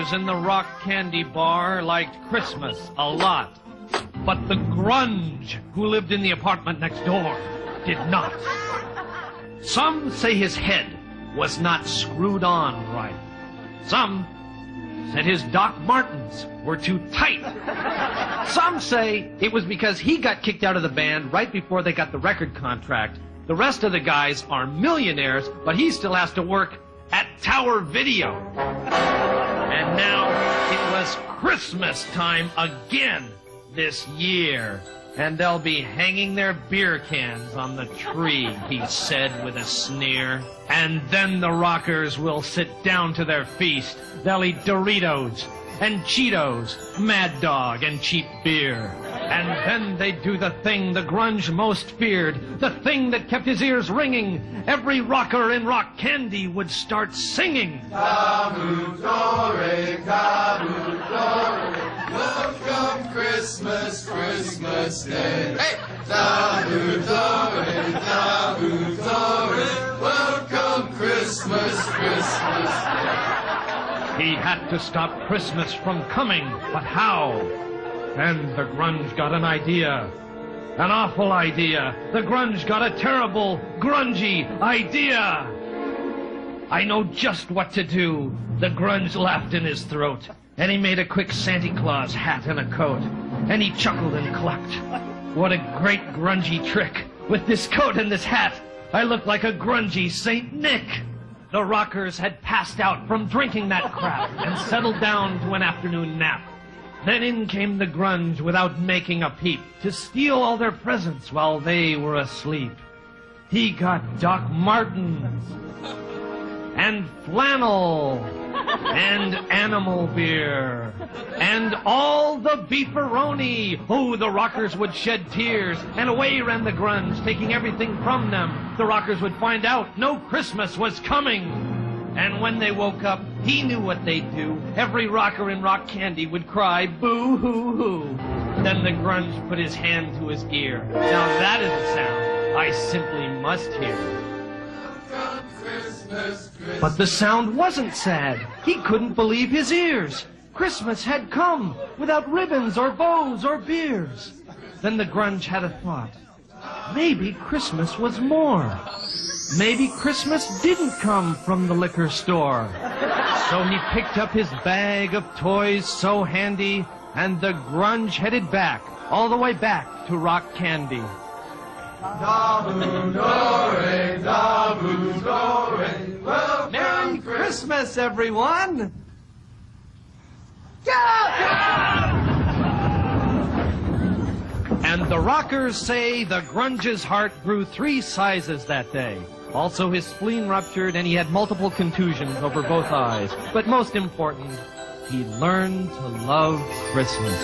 rockers in the rock candy bar liked Christmas a lot. But the Grunge, who lived in the apartment next door, did not. Some say his head was not screwed on right. Some said his Doc Martens were too tight. Some say it was because he got kicked out of the band right before they got the record contract. The rest of the guys are millionaires, but he still has to work at Tower Video. And now it was Christmas time again this year. And they'll be hanging their beer cans on the tree, he said with a sneer. And then the rockers will sit down to their feast. They'll eat Doritos and Cheetos, Mad Dog and cheap beer. And then they'd do the thing the Grunge most feared, the thing that kept his ears ringing. Every rocker in rock candy would start singing. Kabutore, kabutore, welcome Christmas, Christmas Day. Hey! Kabutore, kabutore, welcome Christmas, Christmas Day. He had to stop Christmas from coming, but how? Then the Grunge got an idea. An awful idea. The Grunge got a terrible, grungy idea. I know just what to do. The Grunge laughed in his throat, and he made a quick Santa Claus hat and a coat, and he chuckled and clucked. What a great grungy trick. With this coat and this hat, I look like a grungy Saint Nick. The rockers had passed out from drinking that crap and settled down to an afternoon nap. Then in came the Grunge without making a peep to steal all their presents while they were asleep. He got Doc Martens and flannel and animal beer and all the beefaroni. Oh, the rockers would shed tears, and away ran the Grunge, taking everything from them. The rockers would find out no Christmas was coming. And when they woke up, he knew what they'd do. Every rocker in rock candy would cry, boo-hoo-hoo. Then the Grunge put his hand to his ear. Now that is a sound I simply must hear. But the sound wasn't sad. He couldn't believe his ears. Christmas had come without ribbons or bows or beers. Then the Grunge had a thought. Maybe Christmas was more. Maybe Christmas didn't come from the liquor store. So he picked up his bag of toys so handy, and the Grunge headed back, all the way back to rock candy. Daboo-dore, daboo-dore, welcome Merry Christmas, everyone! And the rockers say the Grunge's heart grew 3 sizes that day. Also, his spleen ruptured and he had multiple contusions over both eyes. But most important, he learned to love Christmas.